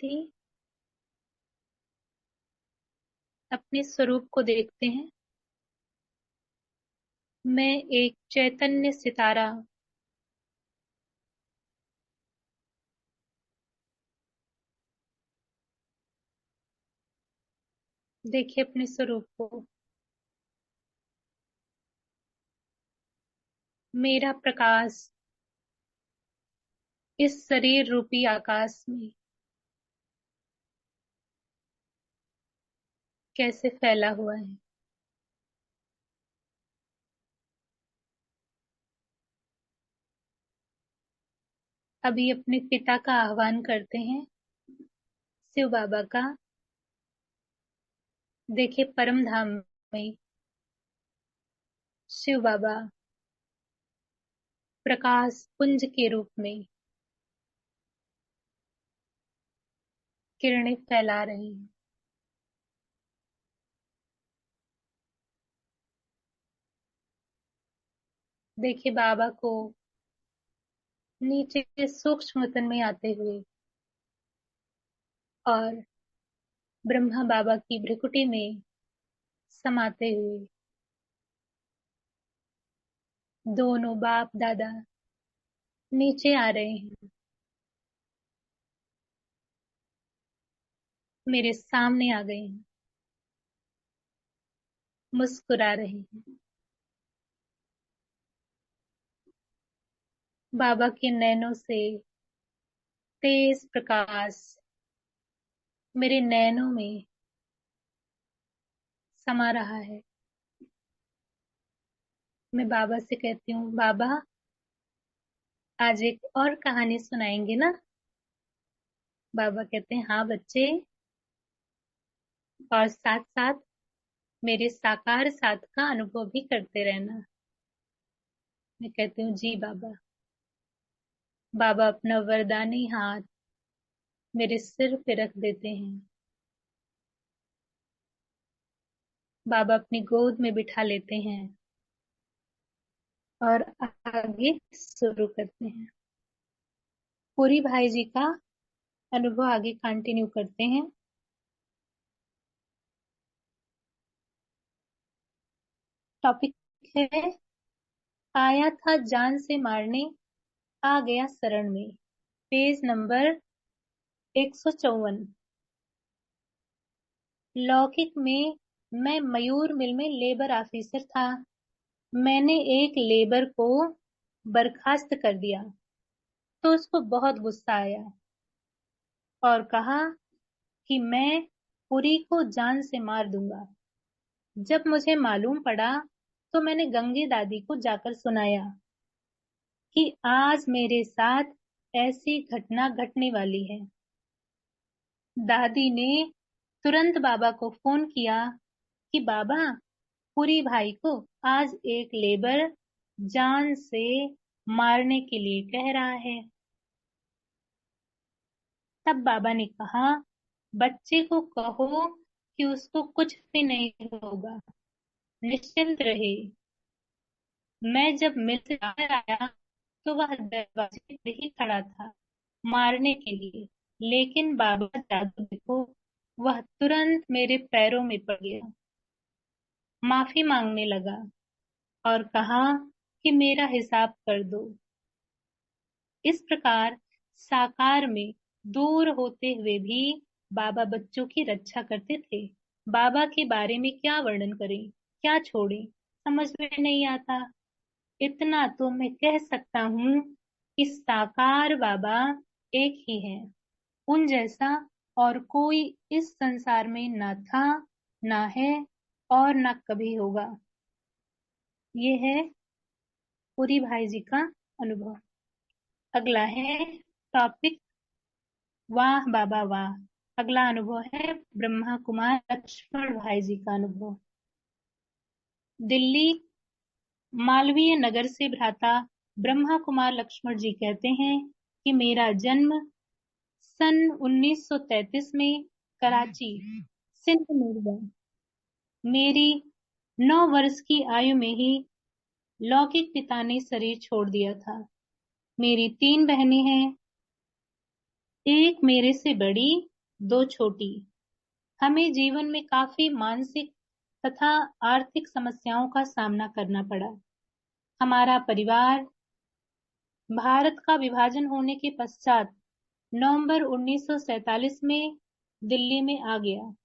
शांति। अपने स्वरूप को देखते हैं। मैं एक चैतन्य सितारा। देखिए अपने स्वरूप को। मेरा प्रकाश इस शरीर रूपी आकाश में कैसे फैला हुआ है। अभी अपने पिता का आह्वान करते हैं, शिव बाबा का। देखिए परम धाम में शिव बाबा प्रकाश पुंज के रूप में किरणें फैला रहे हैं। देखिए बाबा को नीचे सूक्ष्म वतन में आते हुए और ब्रह्मा बाबा की भ्रिकुटी में समाते हुए दोनों बाप दादा नीचे आ रहे हैं, मेरे सामने आ गए हैं, मुस्कुरा रहे हैं। बाबा के नैनों से तेज प्रकाश मेरे नैनों में समा रहा है। मैं बाबा से कहती हूँ, बाबा आज एक और कहानी सुनाएंगे ना। बाबा कहते हैं, हाँ बच्चे, और साथ साथ मेरे साकार साथ का अनुभव भी करते रहना। मैं कहती हूँ, जी बाबा। बाबा अपना वरदानी हाथ मेरे सिर पे रख देते हैं। बाबा अपनी गोद में बिठा लेते हैं और आगे शुरू करते हैं। पुरी भाई जी का अनुभव आगे कंटिन्यू करते हैं। टॉपिक है, आया था जान से मारने, आ गया शरण में। Page number 154। लौकिक में मैं मयूर मिल में लेबर ऑफिसर था। मैंने एक लेबर को बर्खास्त कर दिया तो उसको बहुत गुस्सा आया और कहा कि मैं पुरी को जान से मार दूंगा। जब मुझे मालूम पड़ा तो मैंने गंगे दादी को जाकर सुनाया कि आज मेरे साथ ऐसी घटना घटने वाली है। दादी ने तुरंत बाबा को फोन किया कि बाबा, पुरी भाई को आज एक लेबर जान से मारने के लिए कह रहा है। तब बाबा ने कहा, बच्चे को कहो कि उसको कुछ भी नहीं होगा, निश्चिंत रहे। मैं जब मिल से बाहर आया तो वह दरवाजे पे ही खड़ा था मारने के लिए, लेकिन बाबा जादू देखो, वह तुरंत मेरे पैरों में पड़ गया, माफी मांगने लगा और कहा कि मेरा हिसाब कर दो। इस प्रकार साकार में दूर होते हुए भी बाबा बच्चों की रक्षा करते थे। बाबा के बारे में क्या वर्णन करें, क्या छोड़ें, समझ में नहीं आता। इतना तो मैं कह सकता हूँ कि साकार बाबा एक ही है। उन जैसा और कोई इस संसार में ना था, ना है और ना कभी होगा। ये है पुरी भाई जी का अनुभव। अगला है टॉपिक, वाह बाबा वाह। अगला अनुभव है ब्रह्मा कुमार लक्ष्मण भाई जी का अनुभव। दिल्ली मालवीय नगर से भ्राता ब्रह्मा कुमार लक्ष्मण जी कहते हैं कि मेरा जन्म सन 1933 में कराची, सिंध में हुआ। मेरी 9 वर्ष की आयु में ही लौकिक पिता ने शरीर छोड़ दिया था। मेरी 3 बहनें हैं, एक मेरे से बड़ी दो छोटी। हमें जीवन में काफी मानसिक तथा आर्थिक समस्याओं का सामना करना पड़ा। हमारा परिवार भारत का विभाजन होने के पश्चात नवंबर 1947 में दिल्ली में आ गया।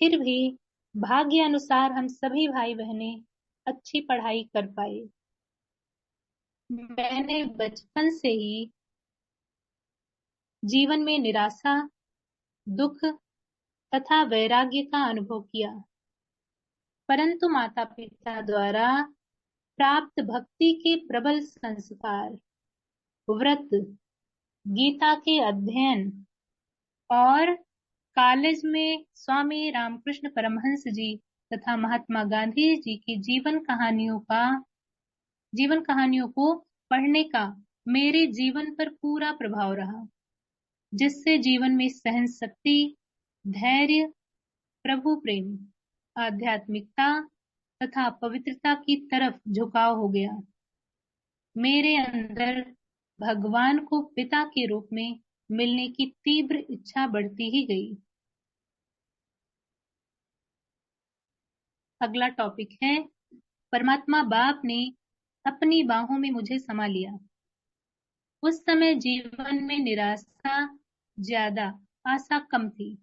फिर भी भाग्य अनुसार हम सभी भाई बहनें अच्छी पढ़ाई कर पाए। मैंने बचपन से ही जीवन में निराशा, दुख तथा वैराग्य का अनुभव किया, परंतु माता पिता द्वारा प्राप्त भक्ति के प्रबल संस्कार, व्रत, गीता के अध्ययन और कॉलेज में स्वामी रामकृष्ण परमहंस जी तथा महात्मा गांधी जी की जीवन कहानियों को पढ़ने का मेरे जीवन पर पूरा प्रभाव रहा, जिससे जीवन में सहन शक्ति, धैर्य, प्रभु प्रेम, आध्यात्मिकता तथा पवित्रता की तरफ झुकाव हो गया। मेरे अंदर भगवान को पिता के रूप में मिलने की तीव्र इच्छा बढ़ती ही गई। अगला टॉपिक है, परमात्मा बाप ने अपनी बाहों में मुझे समा लिया। उस समय जीवन में निराशा ज्यादा, आशा कम थी।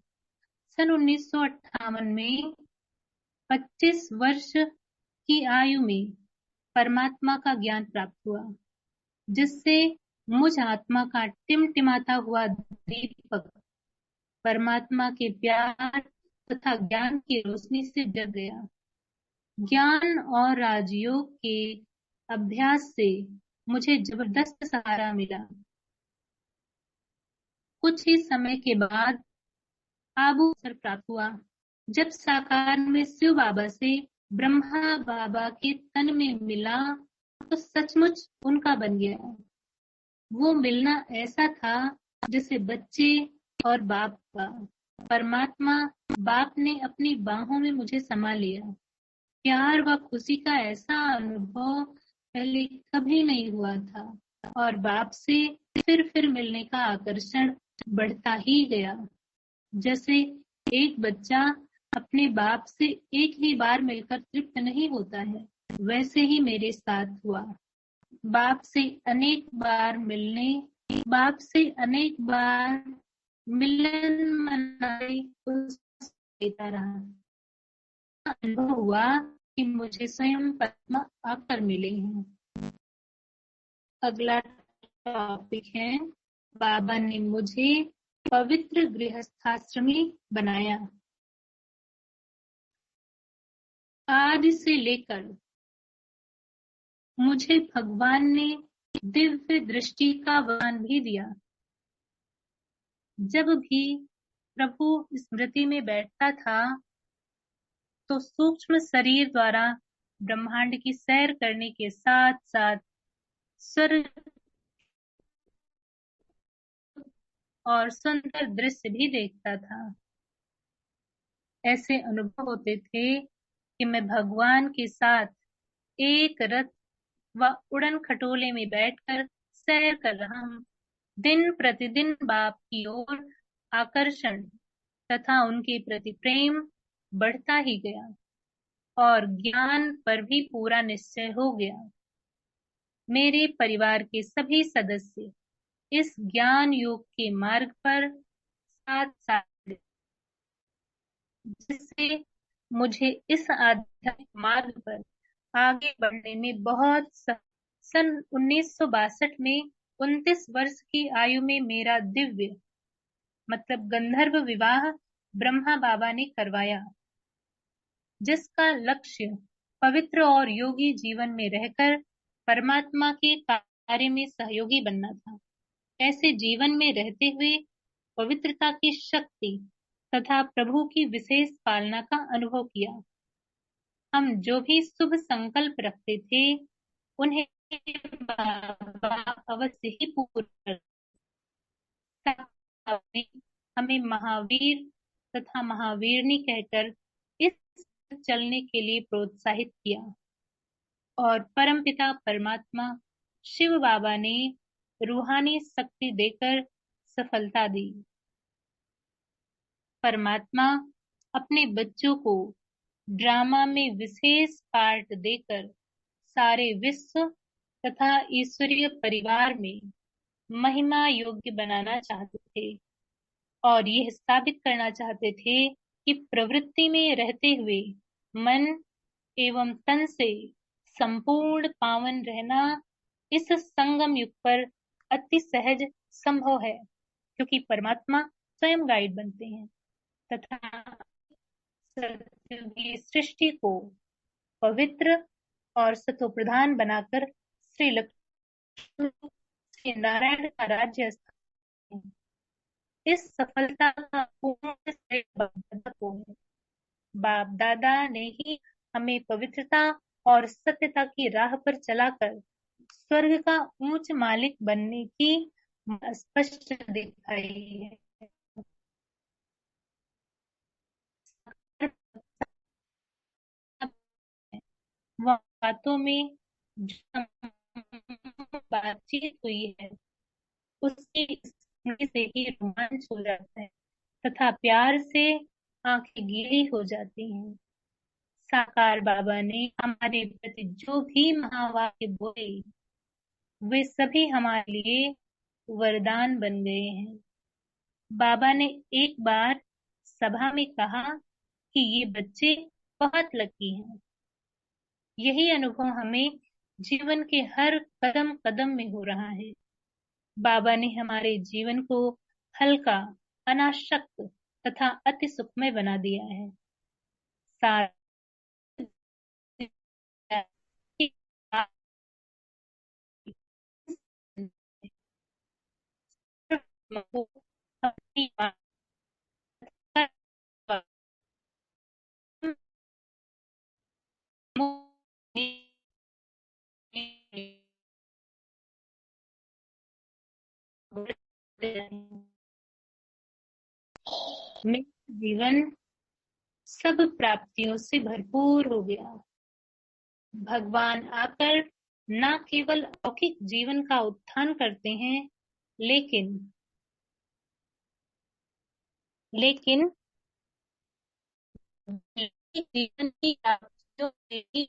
सन 1958 में 25 वर्ष की आयु में परमात्मा का ज्ञान प्राप्त हुआ, जिससे मुझ आत्मा का टिमटिमाता हुआ दीपक परमात्मा के प्यार तथा ज्ञान की रोशनी से जग गया। ज्ञान और राजयोग के अभ्यास से मुझे जबरदस्त सहारा मिला। कुछ ही समय के बाद आबू अवसर प्राप्त हुआ, जब साकार में शिव बाबा से ब्रह्मा बाबा के तन में मिला तो सचमुच उनका बन गया। वो मिलना ऐसा था जैसे बच्चे और बाप का। परमात्मा बाप ने अपनी बाहों में मुझे समा लिया। प्यार व खुशी का ऐसा अनुभव पहले कभी नहीं हुआ था और बाप से फिर मिलने का आकर्षण बढ़ता ही गया। जैसे एक बच्चा अपने बाप से एक ही बार मिलकर तृप्त नहीं होता है, वैसे ही मेरे साथ हुआ। बाप से अनेक बार मिलने, बाप से अनेक बार मिलन मनाई देता रहा। अनुभव हुआ कि मुझे स्वयं परमात्मा आकर मिले हैं। अगला टॉपिक है, बाबा ने मुझे पवित्र गृहस्थाश्रमी बनाया। आज से लेकर मुझे भगवान ने दिव्य दृष्टि का वरदान भी दिया। जब भी प्रभु स्मृति में बैठता था तो सूक्ष्म शरीर द्वारा ब्रह्मांड की सैर करने के साथ साथ स्वर्ग और सुंदर दृश्य भी देखता था। ऐसे अनुभव होते थे कि मैं भगवान के साथ एक रथ व उड़न खटोले में बैठकर सैर कर रहा हूँ। दिन प्रतिदिन बाप की ओर आकर्षण तथा उनके प्रति प्रेम बढ़ता ही गया और ज्ञान पर भी पूरा निश्चय हो गया। मेरे परिवार के सभी सदस्य इस ज्ञान योग के मार्ग पर साथ साथ, जिससे मुझे इस आध्यात्मिक मार्ग पर आगे बढ़ने में बहुत सन 1962 में 29 वर्ष की आयु में मेरा दिव्य मतलब गंधर्व विवाह ब्रह्मा बाबा ने करवाया, जिसका लक्ष्य पवित्र और योगी जीवन में रहकर परमात्मा के कार्य में सहयोगी बनना था। ऐसे जीवन में रहते हुए पवित्रता की शक्ति तथा प्रभु की विशेष पालना का अनुभव किया। हम जो भी शुभ संकल्प रखते थे उन्हें बाबा अवश्य ही पूर्ण करते। हमें महावीर तथा महावीरनी कहकर इस चलने के लिए प्रोत्साहित किया और परमपिता परमात्मा शिव बाबा ने रूहानी शक्ति देकर सफलता दी। परमात्मा अपने बच्चों को ड्रामा में विशेष पार्ट देकर सारे विश्व तथा ईश्वरीय परिवार में महिमा योग्य बनाना चाहते थे और यह साबित करना चाहते थे कि प्रवृत्ति में रहते हुए मन एवं तन से संपूर्ण पावन रहना इस संगम युग पर अति सहज संभव है, क्योंकि परमात्मा स्वयं गाइड बनते हैं तथा सतयुगी सृष्टि को पवित्र और सत्वप्रधान बनाकर श्री लक्ष्मी श्री नारायण का राज्य स्थापित है। इस सफलता का पूर्ण श्रेय बाप दादा को है। बाप दादा ने ही हमें पवित्रता और सत्यता की राह पर चलाकर स्वर्ग का ऊंच मालिक बनने की स्पष्ट दिखाई है। वह बातों में जो बातचीत हुई है उसकी स्मृति से ही रोमांच हो जाता है तथा प्यार से आंखें गीली हो जाती हैं। साकार बाबा ने हमारे प्रति जो भी महावाक्य बोले वे सभी हमारे लिए वरदान बन गए हैं। बाबा ने एक बार सभा में कहा कि ये बच्चे बहुत लकी हैं। यही अनुभव हमें जीवन के हर कदम कदम में हो रहा है। बाबा ने हमारे जीवन को हल्का, अनासक्त तथा अति सुखमय बना दिया है। साथ ही को अपनी बात मेरा जीवन सब प्राप्तियों से भरपूर हो गया। भगवान आकर न केवल लौकिक जीवन का उत्थान करते हैं, लेकिन लेकिन जीवन की प्राप्तियों से भी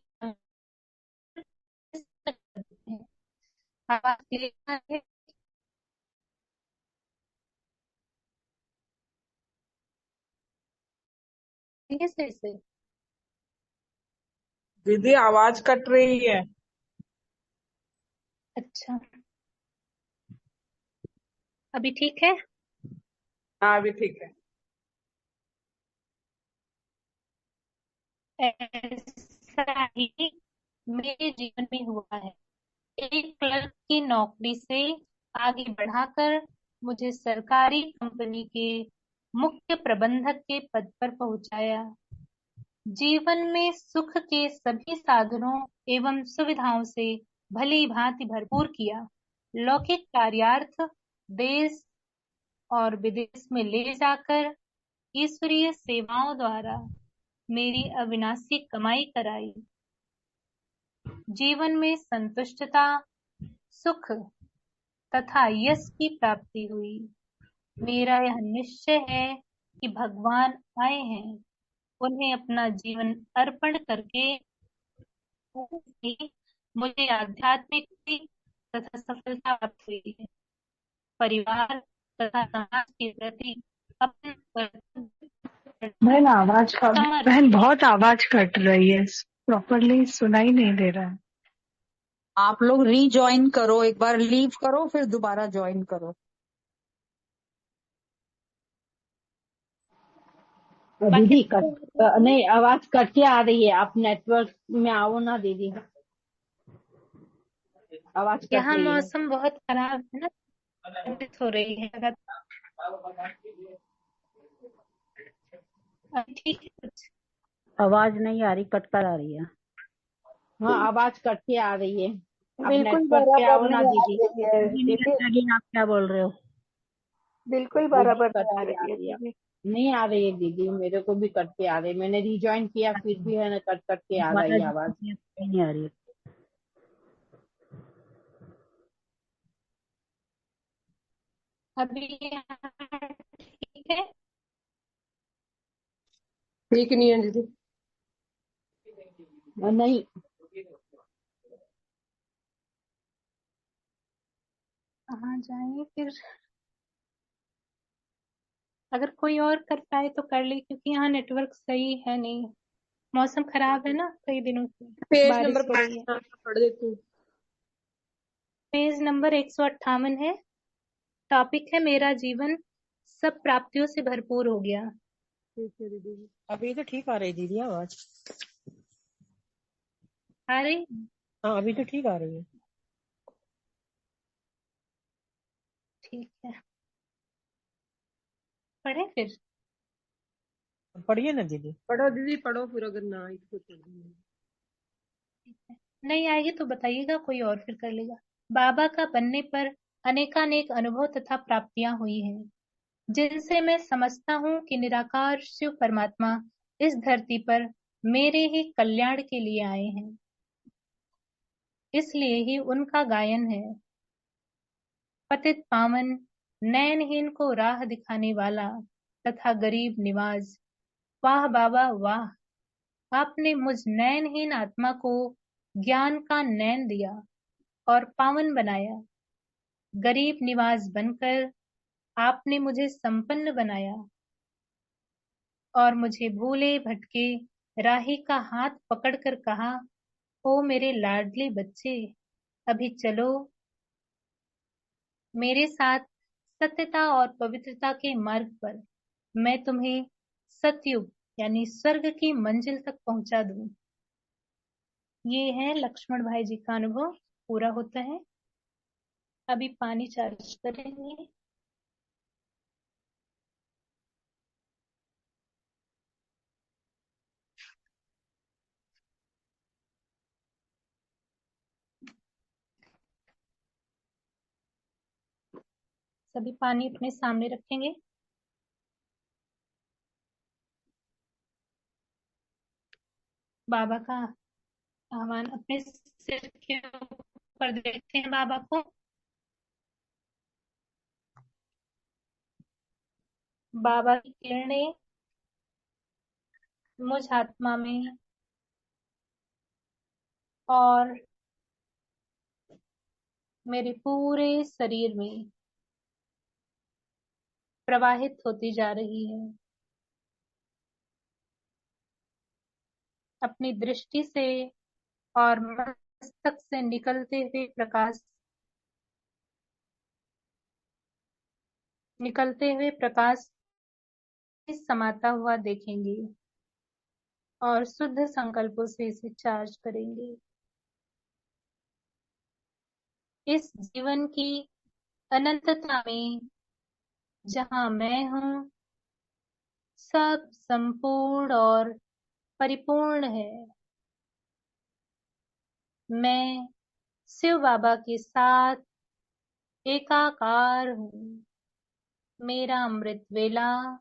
आवाज क्लियर है? सही से दीदी आवाज कट रही है। अच्छा, अभी ठीक है? हाँ अभी ठीक है। ऐसा ही मेरे जीवन में हुआ है। एक क्लर्क की नौकरी से आगे बढ़ाकर मुझे सरकारी कंपनी के मुख्य प्रबंधक के पद पर पहुंचाया। जीवन में सुख के सभी साधनों एवं सुविधाओं से भली भांति भरपूर किया। लौकिक कार्यार्थ देश और विदेश में ले जाकर ईश्वरीय सेवाओं द्वारा मेरी अविनाशी कमाई कराई। जीवन में संतुष्टता, सुख तथा यश की प्राप्ति हुई। मेरा यह निश्चय है कि भगवान आए हैं, उन्हें अपना जीवन अर्पण करके मुझे आध्यात्मिक तथा सफलता प्राप्त हुई है। परिवार तथा समाज के प्रति अपना कर्तव्य बहन आवाज का समर्पित बहन बहुत आवाज कट रही है, प्रॉपरली सुनाई नहीं दे रहा है। आप लोग रीजॉइन करो, एक बार लीव करो फिर दोबारा ज्वाइन करो। दीदी नहीं, आवाज कट के आ रही है। आप नेटवर्क में आओ ना दीदी, आवाज कट यहाँ रही है। मौसम बहुत खराब है ना, बारिश हो रही है ठीक है कुछ आवाज नहीं आ रही, कट कर आ रही है। हाँ आवाज कट के आ रही है। आप बिल्कुल नेटवर्क पे आओ बराबर ना नहीं आ दीदी। रही है नहीं दीदी, लग रही, आप क्या बोल रहे हो? बिल्कुल दीदी बराबर कट नहीं आ के आ रही है रही है, दीदी। नहीं आ रही है दीदी, मेरे को भी कट के आ रही है। मैंने रिज्वाइन किया फिर भी है ना, कट कट के आ रही है आवाज। नहीं आ रही है। अभी यहाँ ठीक है? ठीक नहीं है दीदी। नहीं, कहाँ जाए फिर। अगर कोई और कर पाए तो कर ले, क्योंकि यहाँ नेटवर्क सही है नहीं। मौसम खराब है ना कई दिनों से, पेज बारिश नंबर हो रही है। पढ़ देती हूँ। पेज नंबर 158 है। टॉपिक है मेरा जीवन सब प्राप्तियों से भरपूर हो गया। ठीक है दीदी। अभी तो ठीक आ रही दीदी आवाज। आ रही। हाँ अभी तो ठीक आ रही है। ठीक है, पढ़े फिर। पढ़िए ना दीदी। पढ़ो दीदी पढ़ो, फिर अगर ना आई तो पढ़ दूंगी। ठीक है, नहीं आएगी तो बताइएगा, कोई और फिर कर लेगा। बाबा का बनने पर अनेकानेक अनुभव तथा प्राप्तियां हुई हैं, जिनसे मैं समझता हूँ कि निराकार शिव परमात्मा इस धरती पर मेरे ही कल्याण के लिए आए हैं। इसलिए ही उनका गायन है। पतित पावन नयनहीन को राह दिखाने वाला तथा गरीब निवाज, वाह बाबा वाह। आपने मुझ नयनहीन आत्मा को ज्ञान का नयन दिया और पावन बनाया। गरीब निवाज बनकर आपने मुझे संपन्न बनाया और मुझे भूले भटके राही का हाथ पकड़कर कहा, ओ मेरे लाडले बच्चे, अभी चलो मेरे साथ सत्यता और पवित्रता के मार्ग पर। मैं तुम्हें सतयुग यानी स्वर्ग की मंजिल तक पहुंचा दूं। ये है लक्ष्मण भाई जी का अनुभव, पूरा होता है। अभी पानी चार्ज करेंगे। सभी पानी अपने सामने रखेंगे। बाबा का आह्वान अपने सिर के ऊपर देखते हैं बाबा को। बाबा की किरणें मुझ आत्मा में और मेरे पूरे शरीर में प्रवाहित होती जा रही है। अपनी दृष्टि से और मस्तक से निकलते हुए प्रकाश समाता हुआ देखेंगे और शुद्ध संकल्पों से इसे चार्ज करेंगे। इस जीवन की अनंतता में जहां मैं हूँ, सब संपूर्ण और परिपूर्ण है। मैं शिव बाबा के साथ एकाकार हूँ। मेरा अमृत वेला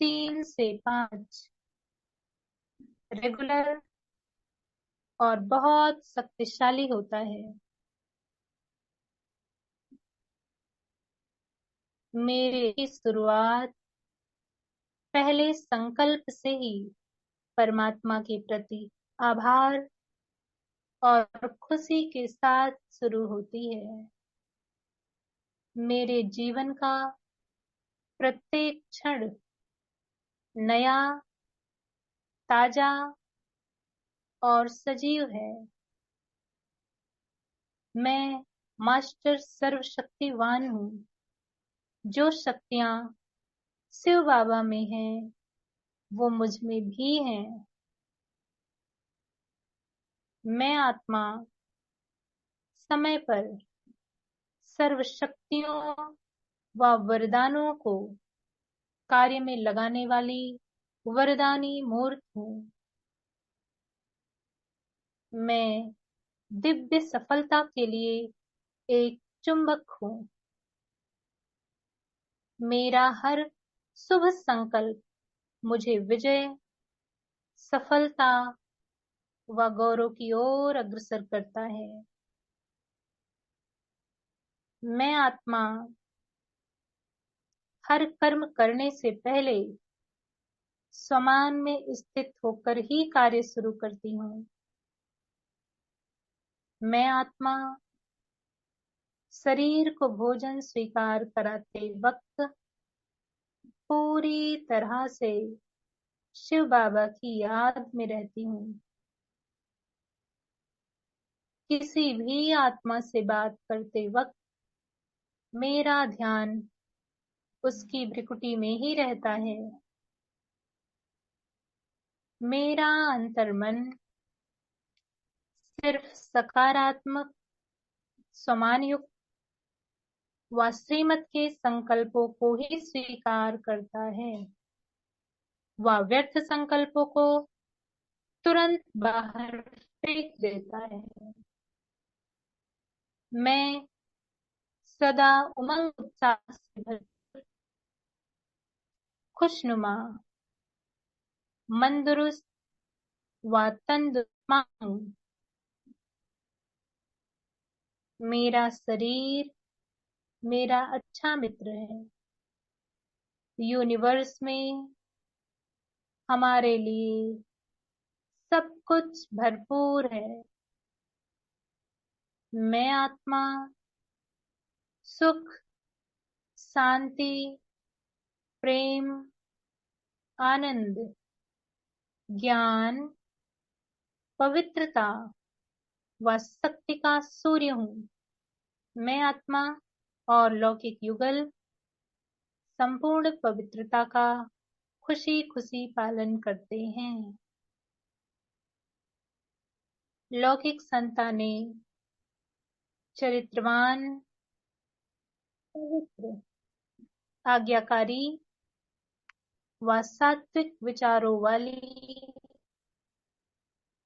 3 से 5 रेगुलर और बहुत शक्तिशाली होता है। मेरे की शुरुआत पहले संकल्प से ही परमात्मा के प्रति आभार और खुशी के साथ शुरू होती है। मेरे जीवन का प्रत्येक क्षण नया, ताजा और सजीव है। मैं मास्टर सर्वशक्तिवान हूँ। जो शक्तियाँ शिव बाबा में हैं, वो मुझ में भी हैं। मैं आत्मा समय पर सर्व शक्तियों व वरदानों को कार्य में लगाने वाली वरदानी मूर्त हूँ। मैं दिव्य सफलता के लिए एक चुंबक हूँ। मेरा हर शुभ संकल्प मुझे विजय, सफलता व गौरव की ओर अग्रसर करता है। मैं आत्मा हर कर्म करने से पहले स्वमान में स्थित होकर ही कार्य शुरू करती हूँ। मैं आत्मा शरीर को भोजन स्वीकार कराते वक्त पूरी तरह से शिव बाबा की याद में रहती हूँ। किसी भी आत्मा से बात करते वक्त मेरा ध्यान उसकी भ्रिकुटी में ही रहता है। मेरा अंतर्मन सिर्फ सकारात्मक समान युक्त व श्रीमत के संकल्पों को ही स्वीकार करता है व व्यर्थ संकल्पों को तुरंत बाहर फेंक देता है। मैं सदा उमंग उत्साह से भरपूर, खुशनुमा, मंदरुस्त व तंदुरुस्त हूँ। मेरा शरीर मेरा अच्छा मित्र है। यूनिवर्स में हमारे लिए सब कुछ भरपूर है। मैं आत्मा सुख, शांति, प्रेम, आनंद, ज्ञान, पवित्रता व शक्ति का सूर्य हूँ। मैं आत्मा और लौकिक युगल संपूर्ण पवित्रता का खुशी खुशी पालन करते हैं। लौकिक संतानें चरित्रवान, पवित्र, आज्ञाकारी व सात्विक विचारों वाली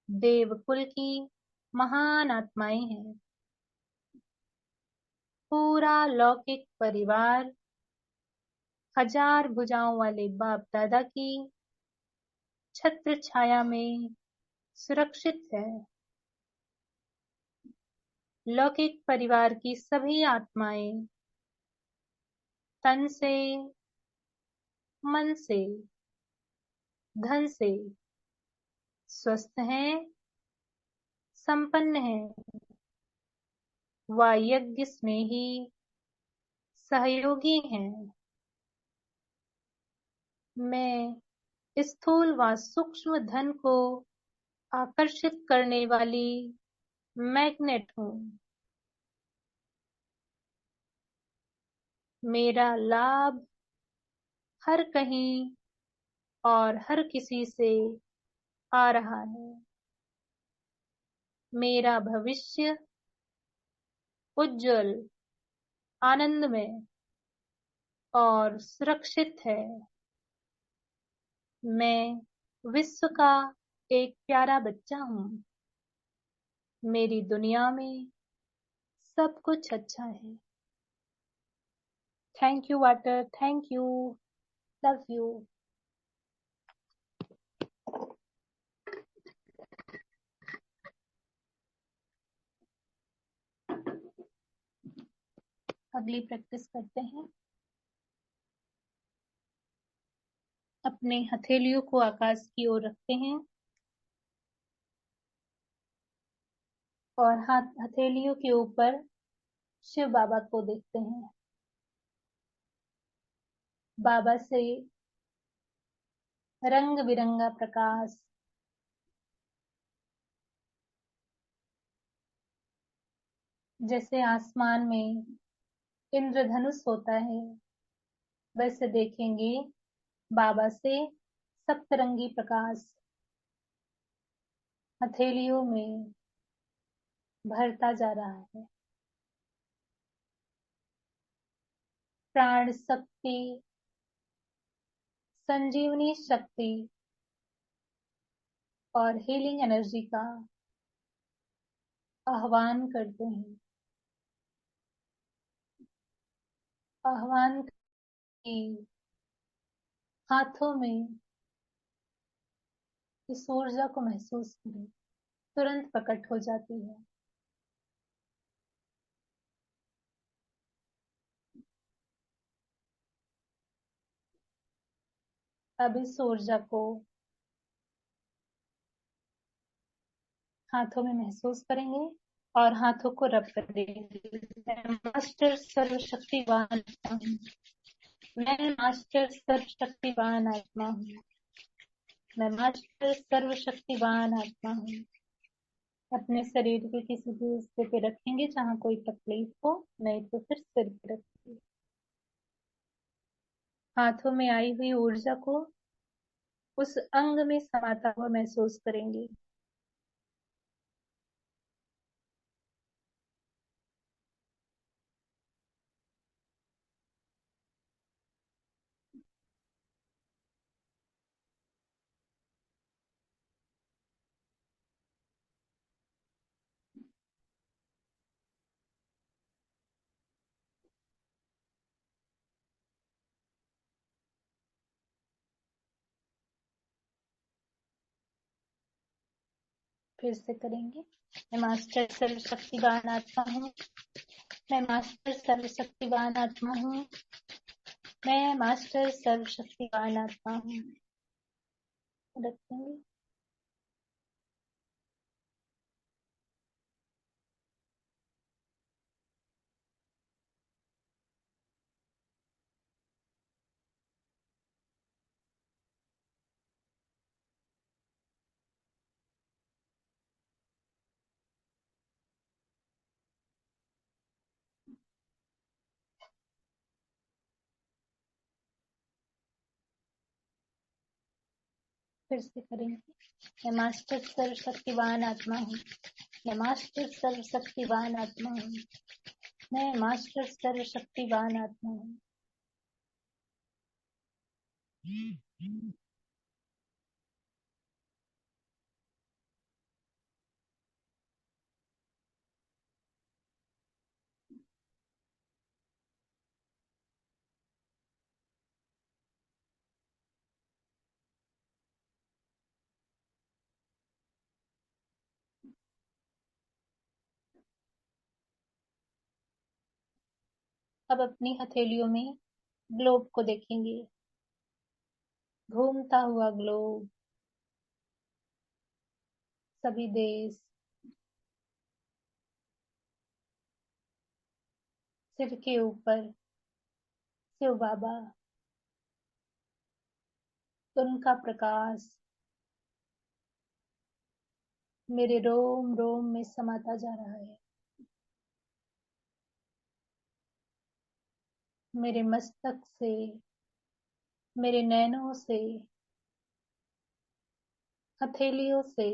देवकुल की महान आत्माएं हैं। पूरा लौकिक परिवार हजार भुजाओं वाले बाप दादा की छत्र छाया में सुरक्षित है। लौकिक परिवार की सभी आत्माएं तन से, मन से, धन से स्वस्थ हैं, संपन्न हैं व यज्ञ स्नेही सहयोगी हैं। मैं स्थूल व सूक्ष्म धन को आकर्षित करने वाली मैग्नेट हूँ। मेरा लाभ हर कहीं और हर किसी से आ रहा है। मेरा भविष्य उज्जवल, आनंदमय और सुरक्षित है। मैं विश्व का एक प्यारा बच्चा हूँ। मेरी दुनिया में सब कुछ अच्छा है। Thank you water, thank you, love you. अगली प्रैक्टिस करते हैं। अपने हथेलियों को आकाश की ओर रखते हैं और हाथ हथेलियों के ऊपर शिव बाबा को देखते हैं। बाबा से रंग बिरंगा प्रकाश जैसे आसमान में इंद्रधनुष होता है, वैसे देखेंगे बाबा से सप्तरंगी प्रकाश हथेलियों में भरता जा रहा है। प्राण शक्ति, संजीवनी शक्ति और हीलिंग एनर्जी का आह्वान करते हैं। आह्वान की हाथों में इस ऊर्जा को महसूस करें, तुरंत प्रकट हो जाती है। अब इस ऊर्जा को हाथों में महसूस करेंगे और हाथों को रब करेंगे। मैं मास्टर सर्वशक्तिवान आत्मा हूँ। मैं मास्टर सर्वशक्तिवान आत्मा हूँ। मैं मास्टर सर्वशक्तिवान आत्मा हूँ। अपने शरीर के किसी भी हिस्से पे रखेंगे जहाँ कोई तकलीफ हो, नहीं तो फिर सिर पे रखेंगे। हाथों में आई हुई ऊर्जा को उस अंग में समाता हुआ महसूस करेंगे। फिर से करेंगे। मैं मास्टर सर्वशक्तिवान आत्मा हूँ। मैं मास्टर सर्वशक्तिवान आत्मा हूँ। मैं मास्टर सर्वशक्तिवान आत्मा हूँ। रखेंगे। फिर से करेंगे। मैं मास्टर सर्वशक्तिवान आत्मा हूँ। मैं मास्टर सर्वशक्तिवान आत्मा हूँ। मैं मास्टर सर्वशक्तिवान आत्मा हूँ। अब अपनी हथेलियों में ग्लोब को देखेंगे। घूमता हुआ ग्लोब सभी देश, सिर के ऊपर शिव बाबा, उनका प्रकाश मेरे रोम रोम में समाता जा रहा है। मेरे मस्तक से, मेरे नैनों से, हथेलियों से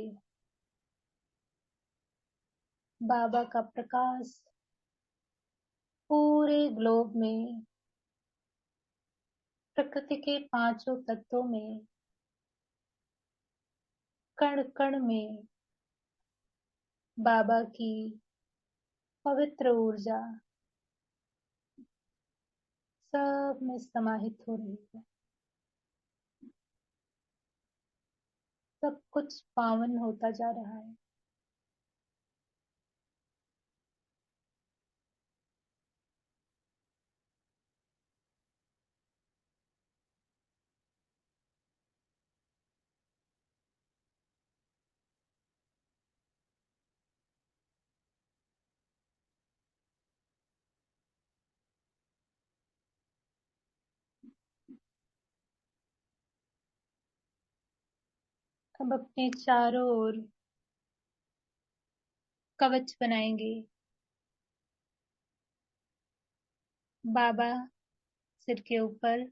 बाबा का प्रकाश पूरे ग्लोब में, प्रकृति के पांचों तत्वों में, कण कण में बाबा की पवित्र ऊर्जा सब में समाहित हो रही है। सब कुछ पावन होता जा रहा है। अब अपने चारों ओर कवच बनाएंगे। बाबा सिर के ऊपर,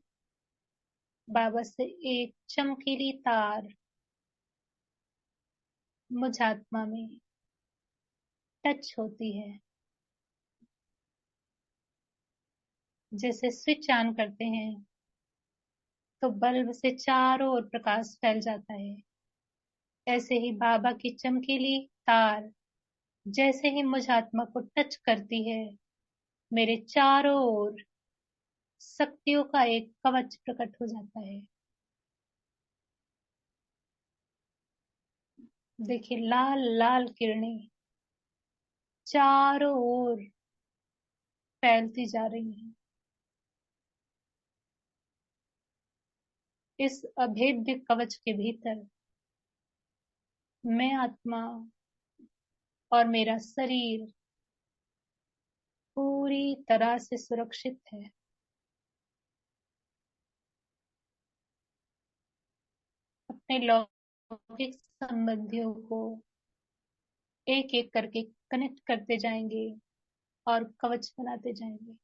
बाबा से एक चमकीली तार मुझ आत्मा में टच होती है। जैसे स्विच ऑन करते हैं तो बल्ब से चारों ओर प्रकाश फैल जाता है, ऐसे ही बाबा की चमकीली तार जैसे ही मुझ आत्मा को टच करती है, मेरे चारों ओर शक्तियों का एक कवच प्रकट हो जाता है। देखिए लाल लाल किरणें चारों ओर फैलती जा रही हैं। इस अभेद्य कवच के भीतर मैं आत्मा और मेरा शरीर पूरी तरह से सुरक्षित है। अपने लौकिक संबंधियों को एक एक करके कनेक्ट करते जाएंगे और कवच बनाते जाएंगे।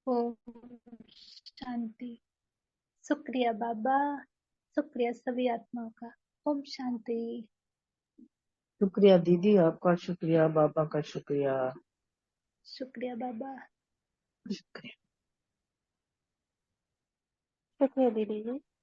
ओम शांति। शुक्रिया बाबा, शुक्रिया सभी आत्माओं का। ओम शांति। शुक्रिया दीदी, आपका शुक्रिया, बाबा का शुक्रिया। शुक्रिया बाबा। शुक्रिया। शुक्रिया दीदी जी।